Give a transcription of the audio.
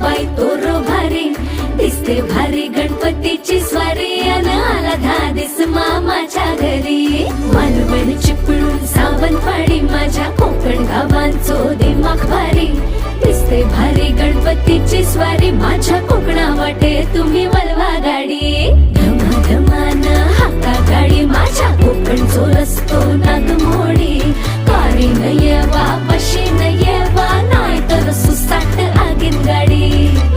बाई तोरो भारी दिसते भारी गणपतीची स्वारी अन आला धादिस मामाच्या घरी मालवण चिपळूण सावंतवाडी माझ्या कोकण गावांचो दिमाग भारी दिसते भारी गणपतीची स्वारी माझ्या कोकणा वाटे तुम्ही वलवा गाडी धमाधमान हाका गाडी माझ्या कोकणचो रस्तो नागमोडी कारी न येवा बशी न येवा नाय तर सुसाट आगीन गाडी